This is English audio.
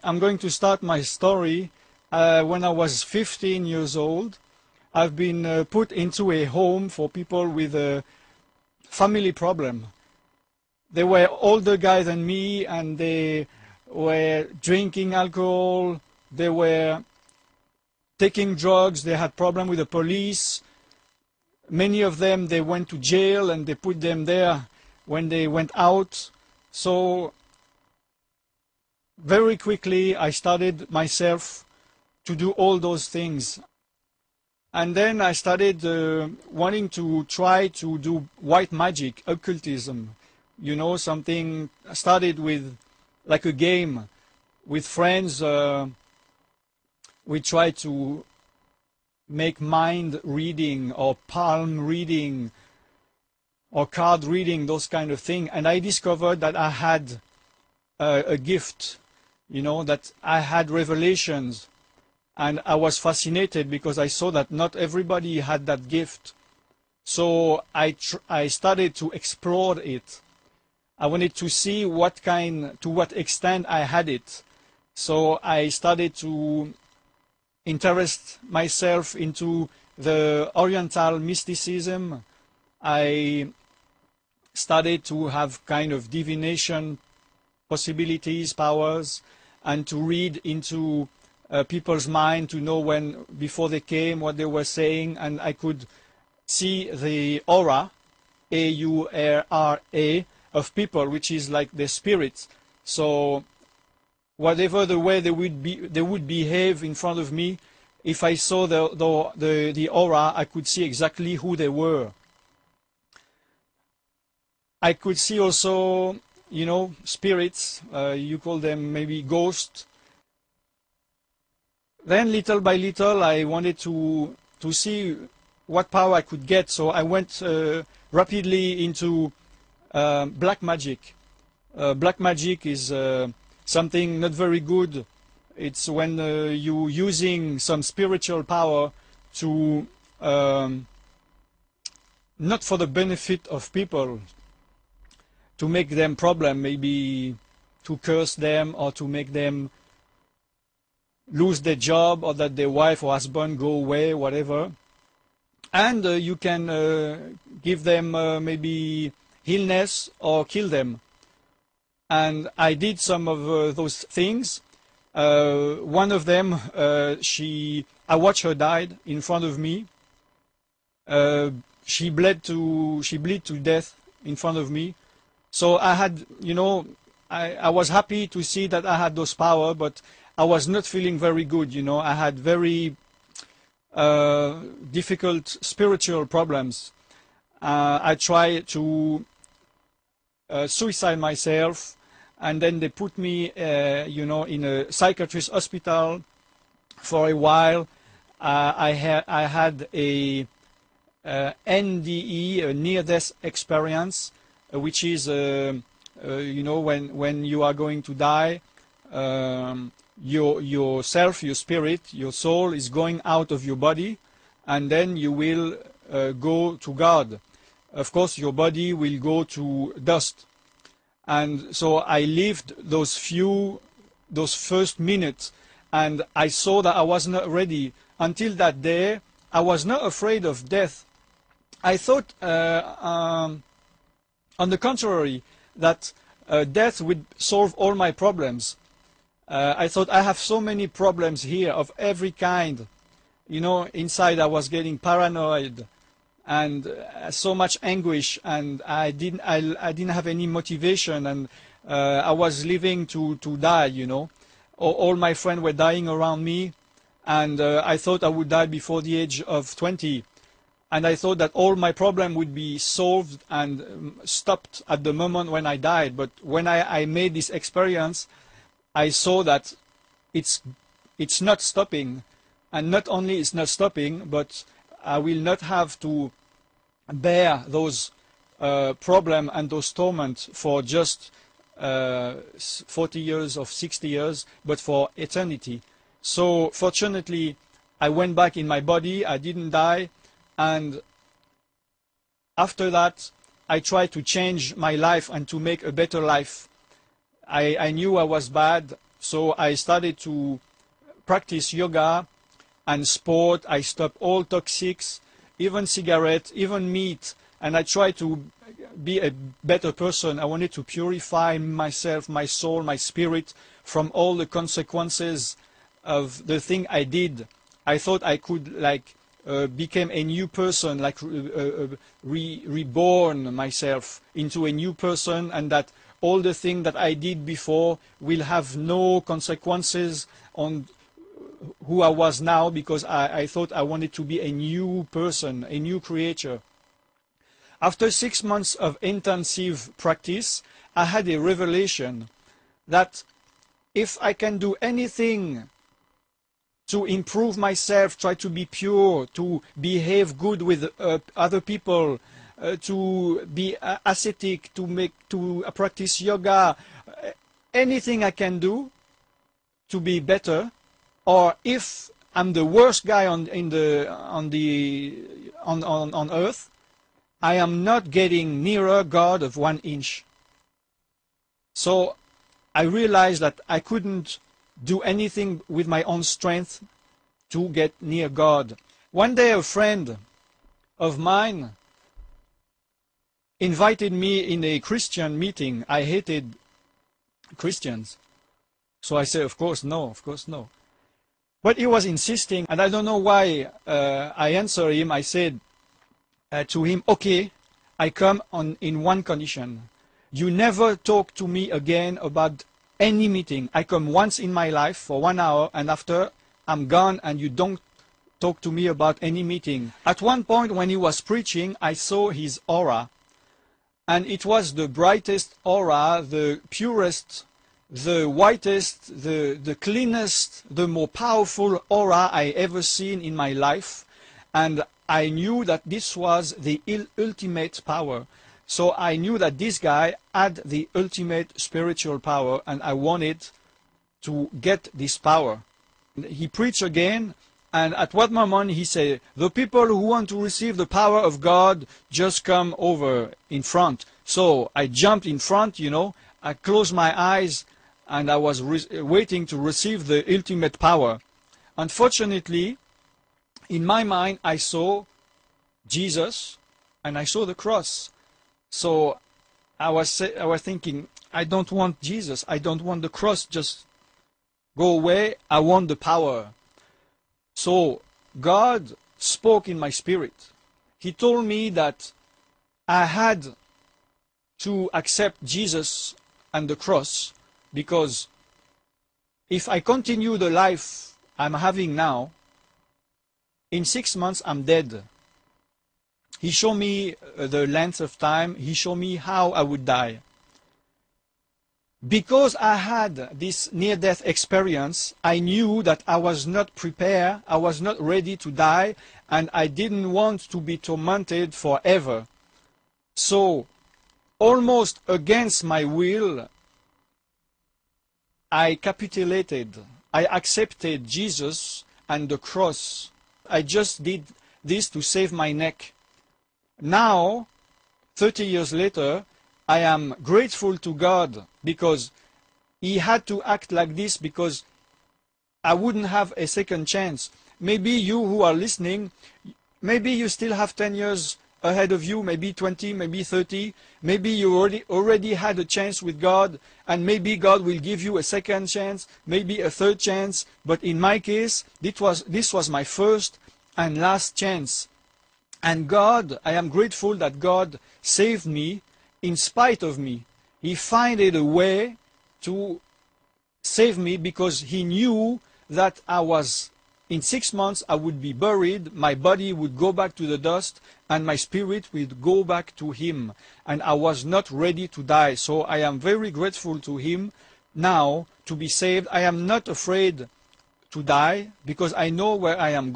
I'm going to start my story. When I was 15 years old, I've been put into a home for people with a family problem. They were older guys than me, and they were drinking alcohol, they were taking drugs, they had problems with the police. Many of them, they went to jail and they put them there when they went out. So very quickly I started myself to do all those things. And then I started wanting to try to do white magic, occultism. You know, something. I started with like a game with friends. We tried to make mind reading or palm reading or card reading, those kind of thing. And I discovered that I had a gift, you know, that I had revelations. And I was fascinated because I saw that not everybody had that gift. So I started to explore it. I wanted to see to what extent I had it. So I started to interest myself into the Oriental mysticism. I started to have kind of divination possibilities, powers, and to read into people's mind, to know when, before they came, what they were saying, and I could see the aura, A-U-R-A, of people, which is like the spirits. So whatever the way they would behave in front of me, if I saw the aura, I could see exactly who they were. I could see also, you know, spirits, you call them maybe ghosts. Then little by little I wanted to see what power I could get, so I went rapidly into black magic. Black magic is something not very good. It's when you're using some spiritual power to not for the benefit of people, to make them problem, maybe to curse them or to make them lose their job, or that their wife or husband go away, whatever. And you can give them maybe illness or kill them. And I did some of those things. One of them, I watched her died in front of me. She bled to death in front of me. So I had, you know, I was happy to see that I had those power, but I was not feeling very good, you know. I had very difficult spiritual problems. I tried to suicide myself, and then they put me, you know, in a psychiatrist hospital for a while. I had a NDE, a near-death experience, which is, you know, when you are going to die, yourself, your spirit, your soul is going out of your body, and then you will go to God. Of course, your body will go to dust. And so I lived those first minutes, and I saw that I was not ready. Until that day, I was not afraid of death. I thought, on the contrary, that death would solve all my problems. I thought, I have so many problems here of every kind. You know, inside I was getting paranoid and so much anguish, and I didn't have any motivation, and I was living to die, you know. All my friends were dying around me, and I thought I would die before the age of 20. And I thought that all my problem would be solved and stopped at the moment when I died. But when I made this experience, I saw that it's not stopping, and not only it's not stopping, but I will not have to bear those problems and those torments for just 40 years or 60 years, but for eternity. So fortunately, I went back in my body, I didn't die, and after that, I tried to change my life and to make a better life. I knew I was bad, So I started to practice yoga and sport. I stopped all toxics, even cigarettes, even meat, and I tried to be a better person. I wanted to purify myself, my soul, my spirit from all the consequences of the thing I did. I thought I could become a new person, reborn myself into a new person, and that all the things that I did before will have no consequences on who I was now, because I thought I wanted to be a new person, a new creature. After 6 months of intensive practice, I had a revelation that if I can do anything to improve myself, try to be pure, to behave good with other people, to be ascetic, to practice yoga, anything I can do to be better, or if I'm the worst guy on earth, I am not getting nearer God of 1 inch. So I realized that I couldn't do anything with my own strength to get near God. One day a friend of mine invited me in a Christian meeting. I hated Christians. So I said, of course no, of course no. But he was insisting, and I don't know why I answered him. I said to him, okay, I come in one condition. You never talk to me again about any meeting. I come once in my life for 1 hour, and after I'm gone, and you don't talk to me about any meeting. At one point when he was preaching, I saw his aura, and it was the brightest aura, the purest, the whitest, the cleanest, the more powerful aura I ever seen in my life. And I knew that this was the ultimate power. So I knew that this guy had the ultimate spiritual power, and I wanted to get this power. He preached again, and at what moment he said, the people who want to receive the power of God, just come over in front. So I jumped in front, you know, I closed my eyes, and I was waiting to receive the ultimate power. Unfortunately, in my mind, I saw Jesus, and I saw the cross. So I was thinking, I don't want Jesus, I don't want the cross, just go away, I want the power. So God spoke in my spirit. He told me that I had to accept Jesus and the cross, because if I continue the life I'm having now, in 6 months I'm dead. He showed me the length of time. He showed me how I would die. Because I had this near-death experience, I knew that I was not prepared, I was not ready to die, and I didn't want to be tormented forever. So, almost against my will, I capitulated. I accepted Jesus and the cross. I just did this to save my neck. Now, 30 years later, I am grateful to God because He had to act like this, because I wouldn't have a second chance. Maybe you who are listening, maybe you still have 10 years ahead of you, maybe 20, maybe 30. Maybe you already had a chance with God, and maybe God will give you a second chance, maybe a third chance. But in my case, this was my first and last chance. And God, I am grateful that God saved me in spite of me. He found a way to save me, because He knew that in 6 months I would be buried, my body would go back to the dust, and my spirit would go back to Him. And I was not ready to die. So I am very grateful to Him now to be saved. I am not afraid to die, because I know where I am going.